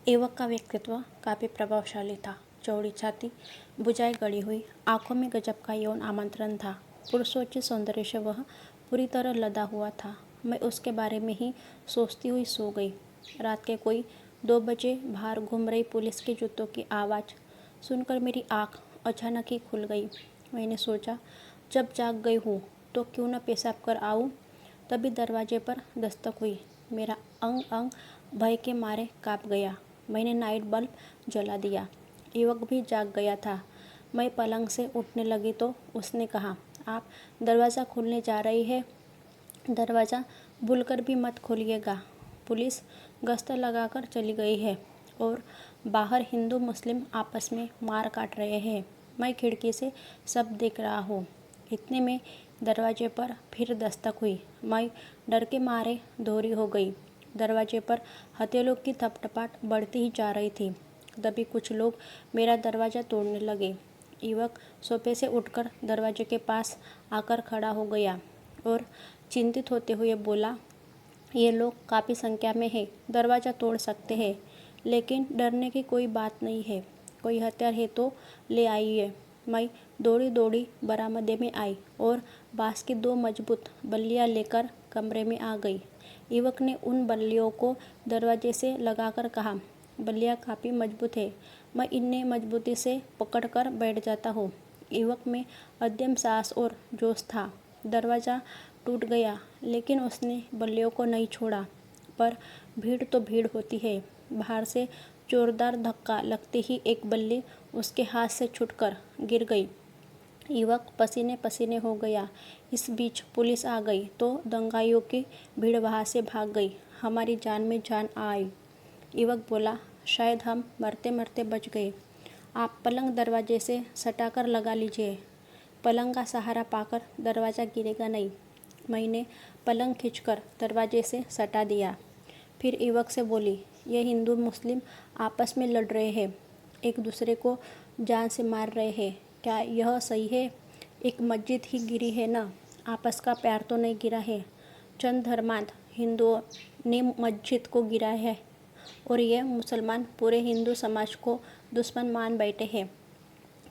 युवक का व्यक्तित्व काफ़ी प्रभावशाली था। चौड़ी छाती, भुजाएं गड़ी हुई, आंखों में गजब का यौन आमंत्रण था। पुरुषोचित सौंदर्य से वह पूरी तरह लदा हुआ था। मैं उसके बारे में ही सोचती हुई सो गई। रात के कोई 2 बजे बाहर घूम रही पुलिस के जूतों की आवाज़ सुनकर मेरी आँख अचानक ही खुल गई। मैंने सोचा, जब जाग गई हूँ तो क्यों न पेशाब कर आऊँ। तभी दरवाजे पर दस्तक हुई। मेरा अंग अंग भय के मारे काँप गया। मैंने नाइट बल्ब जला दिया। युवक भी जाग गया था। मैं पलंग से उठने लगी तो उसने कहा, आप दरवाज़ा खोलने जा रही है? दरवाज़ा भूलकर भी मत खोलिएगा। पुलिस गश्त लगाकर चली गई है और बाहर हिंदू मुस्लिम आपस में मार काट रहे हैं। मैं खिड़की से सब देख रहा हूँ। इतने में दरवाजे पर फिर दस्तक हुई। मैं डर के मारे दोहरी हो गई। दरवाजे पर हथेलियों की थपथपाहट बढ़ती ही जा रही थी। तभी कुछ लोग मेरा दरवाज़ा तोड़ने लगे। युवक सोफे से उठकर दरवाजे के पास आकर खड़ा हो गया और चिंतित होते हुए बोला, ये लोग काफ़ी संख्या में है, दरवाज़ा तोड़ सकते हैं, लेकिन डरने की कोई बात नहीं है। कोई हथियार है तो ले आइए। मैं दौड़ी दौड़ी बरामदे में आई और बांस की 2 मजबूत बल्लियाँ लेकर कमरे में आ गई। युवक ने उन बल्लियों को दरवाजे से लगाकर कहा, बल्लियाँ काफ़ी मजबूत है, मैं इन्हें मजबूती से पकड़कर बैठ जाता हूँ। युवक में अदम्य साहस और जोश था। दरवाज़ा टूट गया, लेकिन उसने बल्लियों को नहीं छोड़ा। पर भीड़ तो भीड़ होती है। बाहर से जोरदार धक्का लगते ही एक बल्ली उसके हाथ से छूटकर गिर गई। युवक पसीने पसीने हो गया। इस बीच पुलिस आ गई तो दंगाइयों की भीड़ वहाँ से भाग गई। हमारी जान में जान आई। युवक बोला, शायद हम मरते मरते बच गए। आप पलंग दरवाजे से सटाकर लगा लीजिए। पलंग का सहारा पाकर दरवाज़ा गिरेगा नहीं। मैंने पलंग खींचकर दरवाजे से सटा दिया। फिर युवक से बोली, ये हिंदू मुस्लिम आपस में लड़ रहे हैं, एक दूसरे को जान से मार रहे हैं। क्या यह सही है? एक मस्जिद ही गिरी है ना, आपस का प्यार तो नहीं गिरा है। चंद धर्मांध हिंदुओं ने मस्जिद को गिरा है और ये मुसलमान पूरे हिंदू समाज को दुश्मन मान बैठे हैं।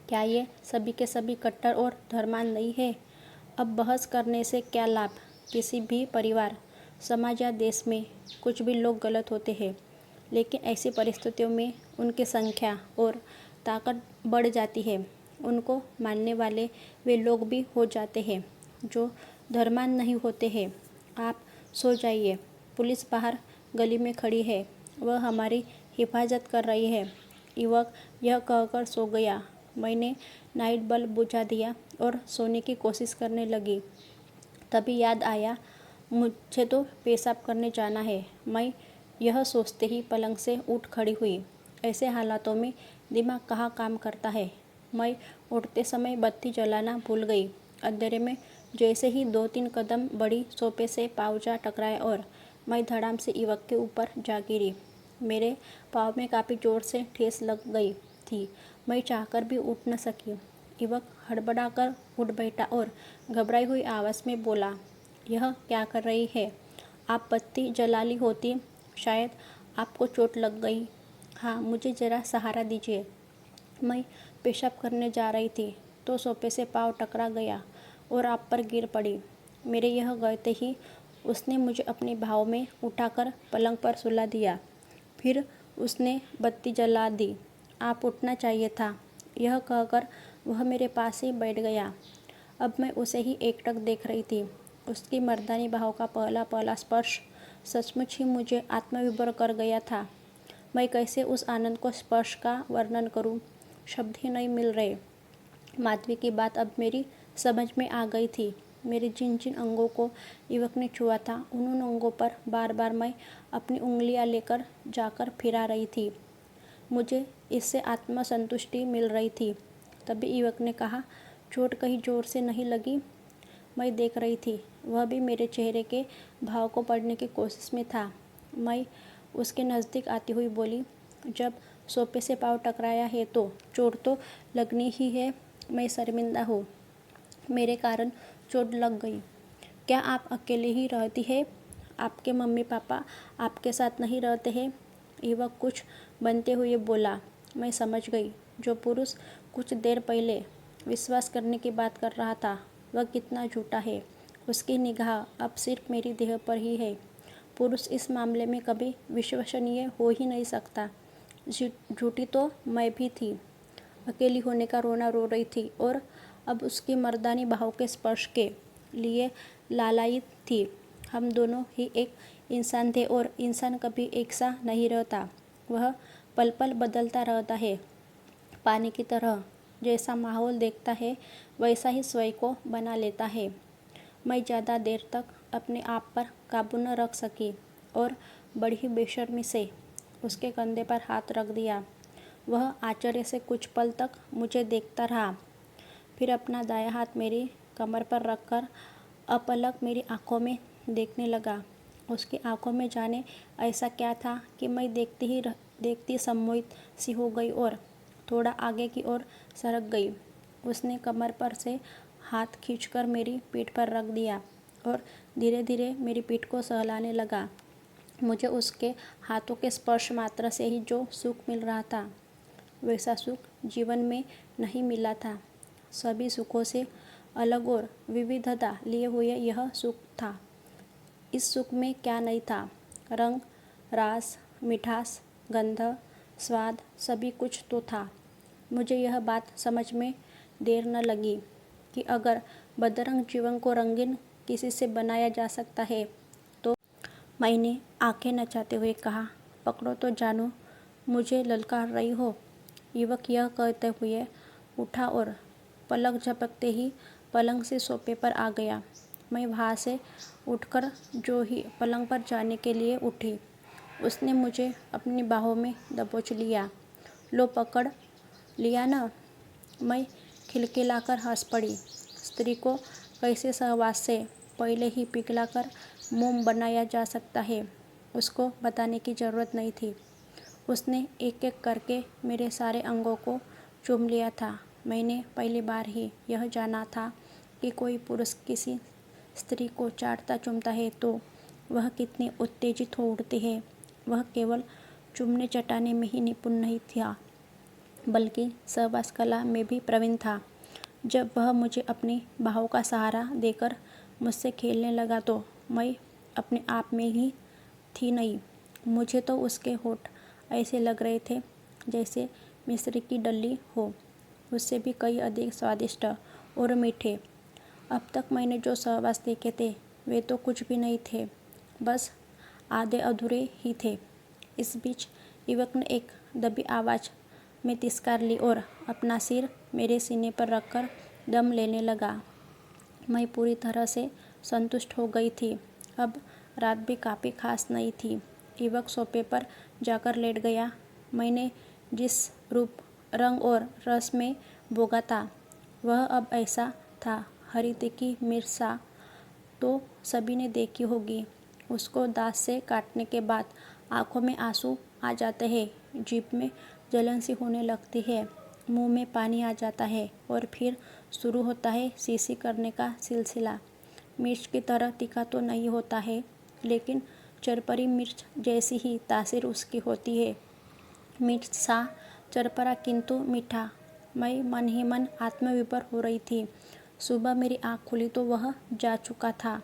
क्या ये सभी के सभी कट्टर और धर्मांध नहीं है? अब बहस करने से क्या लाभ? किसी भी परिवार, समाज या देश में कुछ भी लोग गलत होते हैं, लेकिन ऐसी परिस्थितियों में उनकी संख्या और ताकत बढ़ जाती है। उनको मानने वाले वे लोग भी हो जाते हैं जो धर्मांध नहीं होते हैं। आप सो जाइए, पुलिस बाहर गली में खड़ी है, वह हमारी हिफाजत कर रही है। युवक यह कहकर सो गया। मैंने नाइट बल्ब बुझा दिया और सोने की कोशिश करने लगी। तभी याद आया, मुझे तो पेशाब करने जाना है। मैं यह सोचते ही पलंग से उठ खड़ी हुई। ऐसे हालातों में दिमाग कहाँ काम करता है। मैं उठते समय बत्ती जलाना भूल गई। अंधेरे में जैसे ही 2-3 कदम बढ़ी, सोफे से पाँव जा टकराए और मैं धड़ाम से युवक के ऊपर जा गिरी। मेरे पाँव में काफ़ी जोर से ठेस लग गई थी। मैं चाहकर भी उठ न सकी। युवक हड़बड़ाकर उठ बैठा और घबराई हुई आवाज़ में बोला, यह क्या कर रही है? आप बत्ती जला ली होती, शायद आपको चोट लग गई। हाँ, मुझे ज़रा सहारा दीजिए। मैं पेशाब करने जा रही थी तो सोफे से पाँव टकरा गया और आप पर गिर पड़ी। मेरे यह कहते ही उसने मुझे अपने भाव में उठाकर पलंग पर सुला दिया। फिर उसने बत्ती जला दी। आप उठना चाहिए था, यह कहकर वह मेरे पास ही बैठ गया। अब मैं उसे ही एकटक देख रही थी। उसकी मर्दानी बाहों का पहला पहला स्पर्श सचमुच ही मुझे आत्मविभोर कर गया था। मैं कैसे उस आनंद को स्पर्श का वर्णन करूं, शब्द ही नहीं मिल रहे। माधवी की बात अब मेरी समझ में आ गई थी। मेरे जिन जिन अंगों को युवक ने छुआ था, उन अंगों पर बार बार मैं अपनी उंगलियां लेकर जाकर फिरा रही थी। मुझे इससे आत्मसंतुष्टि मिल रही थी। तभी युवक ने कहा, चोट कहीं जोर से नहीं लगी? मैं देख रही थी, वह भी मेरे चेहरे के भाव को पढ़ने की कोशिश में था। मैं उसके नज़दीक आती हुई बोली, जब सोफे से पाँव टकराया है तो चोट तो लगनी ही है। मैं शर्मिंदा हूँ, मेरे कारण चोट लग गई। क्या आप अकेले ही रहती है? आपके मम्मी पापा आपके साथ नहीं रहते हैं? युवक कुछ बनते हुए बोला। मैं समझ गई, जो पुरुष कुछ देर पहले विश्वास करने की बात कर रहा था वह कितना झूठा है। उसकी निगाह अब सिर्फ मेरी देह पर ही है। पुरुष इस मामले में कभी विश्वसनीय हो ही नहीं सकता। झूठी तो मैं भी थी। अकेली होने का रोना रो रही थी और अब उसकी मर्दानी बाहों के स्पर्श के लिए लालायित थी। हम दोनों ही एक इंसान थे और इंसान कभी एक सा नहीं रहता। वह पल पल बदलता रहता है, पानी की तरह। जैसा माहौल देखता है वैसा ही स्वयं को बना लेता है। मैं ज़्यादा देर तक अपने आप पर काबू न रख सकी और बड़ी बेशर्मी से उसके कंधे पर हाथ रख दिया। वह आश्चर्य से कुछ पल तक मुझे देखता रहा, फिर अपना दायां हाथ मेरी कमर पर रखकर अपलक मेरी आंखों में देखने लगा। उसकी आंखों में जाने ऐसा क्या था कि मैं देखती सम्मोहित सी हो गई और थोड़ा आगे की ओर सरक गई। उसने कमर पर से हाथ खींचकर मेरी पीठ पर रख दिया और धीरे धीरे मेरी पीठ को सहलाने लगा। मुझे उसके हाथों के स्पर्श मात्र से ही जो सुख मिल रहा था वैसा सुख जीवन में नहीं मिला था। सभी सुखों से अलग और विविधता लिए हुए यह सुख था। इस सुख में क्या नहीं था? रंग, रास, मिठास, गंध, स्वाद, सभी कुछ तो था। मुझे यह बात समझ में देर न लगी कि अगर बदरंग जीवन को रंगीन किसी से बनाया जा सकता है तो। मैंने आंखें नचाते हुए कहा, पकड़ो तो जानू, मुझे ललकार रही हो। युवक यह कहते हुए उठा और पलक झपकते ही पलंग से सोफे पर आ गया। मैं वहाँ से उठकर जो ही पलंग पर जाने के लिए उठी, उसने मुझे अपनी बाहों में दबोच लिया। लो पकड़ लिया ना? मैं खिलखिलाकर हंस पड़ी। स्त्री को कैसे सहवास से पहले ही पिघलाकर मोम बनाया जा सकता है उसको बताने की ज़रूरत नहीं थी। उसने एक एक करके मेरे सारे अंगों को चूम लिया था। मैंने पहली बार ही यह जाना था कि कोई पुरुष किसी स्त्री को चाटता चूमता है तो वह कितनी उत्तेजित हो उठती है। वह केवल चूमने चटाने में ही निपुण नहीं था, बल्कि सहवास कला में भी प्रवीण था। जब वह मुझे अपनी बाहों का सहारा देकर मुझसे खेलने लगा तो मैं अपने आप में ही थी नहीं। मुझे तो उसके होठ ऐसे लग रहे थे जैसे मिस्री की डली हो, उससे भी कई अधिक स्वादिष्ट और मीठे। अब तक मैंने जो सहवास देखे थे वे तो कुछ भी नहीं थे, बस आधे अधूरे ही थे। इस बीच युवक ने एक दबी आवाज़ में तिस्कार ली और अपना सिर मेरे सीने पर रखकर दम लेने लगा। मैं पूरी तरह से संतुष्ट हो गई थी। अब रात भी काफ़ी खास नहीं थी। युवक सोफे पर जाकर लेट गया। मैंने जिस रूप, रंग और रस में भोगा था वह अब ऐसा था। हरी तीखी मिर्च सा तो सभी ने देखी होगी। उसको दांत से काटने के बाद आंखों में आंसू आ जाते हैं, जीभ में जलन सी होने लगती है, मुंह में पानी आ जाता है और फिर शुरू होता है सीसी करने का सिलसिला। मिर्च की तरह तीखा तो नहीं होता है, लेकिन चरपरी मिर्च जैसी ही तासीर उसकी होती है। मिर्च सा चरपरा किंतु मीठा। मैं मन ही मन आत्मविभोर हो रही थी। सुबह मेरी आँख खुली तो वह जा चुका था।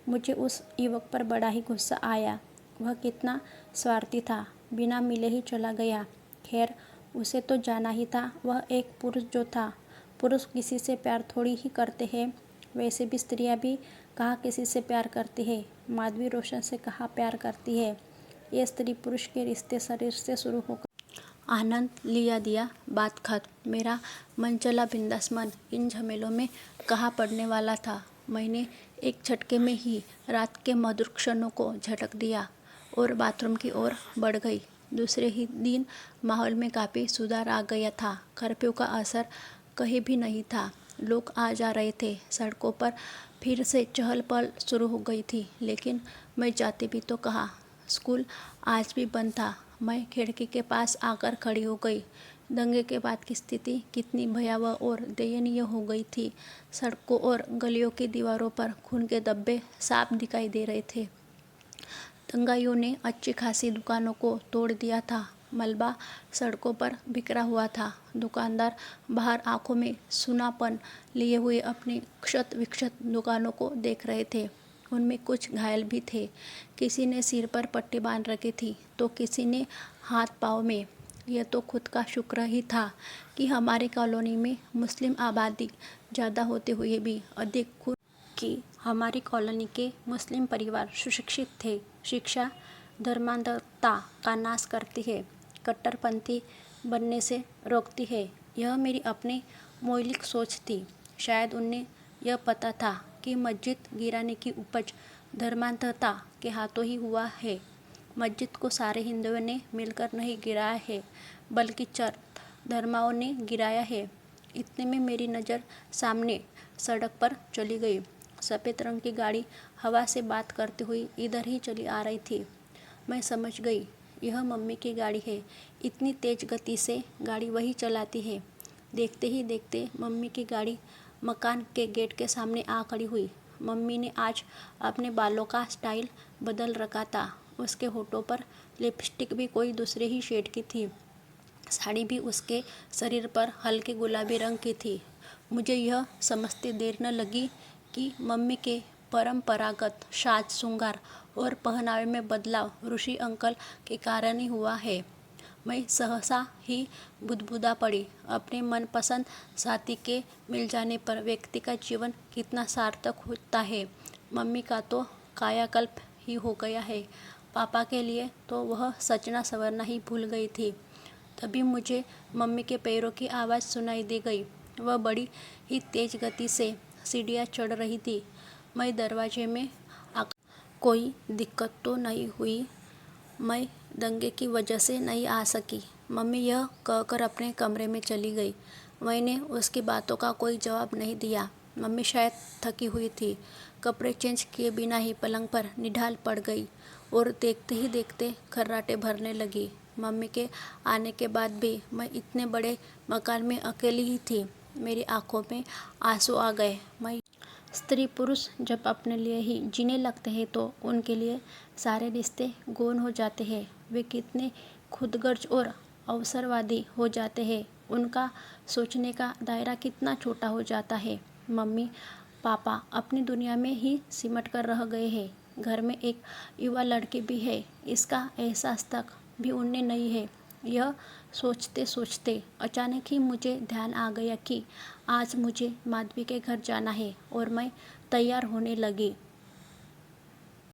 मुझे उस युवक पर बड़ा ही गुस्सा आया। वह कितना स्वार्थी था, बिना मिले ही चला गया। खैर, उसे तो जाना ही था। वह एक पुरुष जो था। पुरुष किसी से प्यार थोड़ी ही करते हैं। वैसे भी स्त्रियां भी कहाँ किसी से प्यार करती है। माधवी रोशन से कहाँ प्यार करती है। ये स्त्री पुरुष के रिश्ते शरीर से शुरू होकर आनंद लिया दिया, बात खत्म। मेरा मन चला बिंदास मन इन झमेलों में कहाँ पड़ने वाला था। मैंने एक झटके में ही रात के मधुर क्षणों को झटक दिया और बाथरूम की ओर बढ़ गई। दूसरे ही दिन माहौल में काफ़ी सुधार आ गया था। कर्फ्यू का असर कहीं भी नहीं था। लोग आ जा रहे थे। सड़कों पर फिर से चहल पहल शुरू हो गई थी। लेकिन मैं जाती भी तो कहाँ। स्कूल आज भी बंद था। मैं खिड़की के पास आकर खड़ी हो गई। दंगे के बाद की स्थिति कितनी भयावह और दयनीय हो गई थी। सड़कों और गलियों की दीवारों पर खून के धब्बे साफ दिखाई दे रहे थे। दंगाइयों ने अच्छी खासी दुकानों को तोड़ दिया था। मलबा सड़कों पर बिखरा हुआ था। दुकानदार बाहर आंखों में सूनापन लिए हुए अपनी क्षत विक्षत दुकानों को देख रहे थे। उनमें कुछ घायल भी थे। किसी ने सिर पर पट्टी बांध रखी थी तो किसी ने हाथ पाँव में। यह तो खुद का शुक्र ही था कि हमारी कॉलोनी में मुस्लिम आबादी ज़्यादा होते हुए भी अधिक खुद कि हमारी कॉलोनी के मुस्लिम परिवार सुशिक्षित थे। शिक्षा धर्मांधता का नाश करती है, कट्टरपंथी बनने से रोकती है। यह मेरी अपनी मौलिक सोच थी। शायद उन्हें यह पता था कि मस्जिद गिराने की उपज धर्मांधता के हाथों ही हुआ है। मस्जिद को सारे हिंदुओं ने मिलकर नहीं गिराया है, बल्कि चार धर्माओं ने गिराया है। इतने में मेरी नज़र सामने सड़क पर चली गई। सफ़ेद रंग की गाड़ी हवा से बात करती हुई इधर ही चली आ रही थी। मैं समझ गई, यह मम्मी की गाड़ी है। इतनी तेज गति से गाड़ी वही चलाती है। देखते ही देखते मम्मी की गाड़ी मकान के गेट के सामने आ खड़ी हुई। मम्मी ने आज अपने बालों का स्टाइल बदल रखा था। उसके होठों पर लिपस्टिक भी कोई दूसरे ही शेड की थी। साड़ी भी उसके शरीर पर हल्के गुलाबी रंग की थी। मुझे यह समझते देर न लगी कि मम्मी के परंपरागत साज श्रृंगार और पहनावे में बदलाव ऋषि अंकल के कारण ही हुआ है। मैं सहसा ही बुदबुदा पड़ी। अपने मनपसंद साथी के मिल जाने पर व्यक्ति का जीवन कितना सार्थक होता है। मम्मी का तो कायाकल्प ही हो गया है। पापा के लिए तो वह सजना संवरना ही भूल गई थी। तभी मुझे मम्मी के पैरों की आवाज़ सुनाई दे गई। वह बड़ी ही तेज गति से सीढ़ियाँ चढ़ रही थी। मैं दरवाजे में कोई दिक्कत तो नहीं हुई? मैं दंगे की वजह से नहीं आ सकी। मम्मी यह कहकर अपने कमरे में चली गई। मैंने उसकी बातों का कोई जवाब नहीं दिया। मम्मी शायद थकी हुई थी। कपड़े चेंज किए बिना ही पलंग पर निढाल पड़ गई और देखते ही देखते खर्राटे भरने लगी। मम्मी के आने के बाद भी मैं इतने बड़े मकान में अकेली ही थी। मेरी आंखों में आंसू आ गए। मैं स्त्री पुरुष जब अपने लिए ही जीने लगते हैं तो उनके लिए सारे रिश्ते गौण हो जाते हैं। वे कितने खुदगर्ज और अवसरवादी हो जाते हैं। उनका सोचने का दायरा कितना छोटा हो जाता है। मम्मी पापा अपनी दुनिया में ही सिमट कर रह गए हैं। घर में एक युवा लड़की भी है, इसका एहसास तक भी उन्हें नहीं है। यह सोचते सोचते अचानक ही मुझे ध्यान आ गया कि आज मुझे माधवी के घर जाना है और मैं तैयार होने लगी।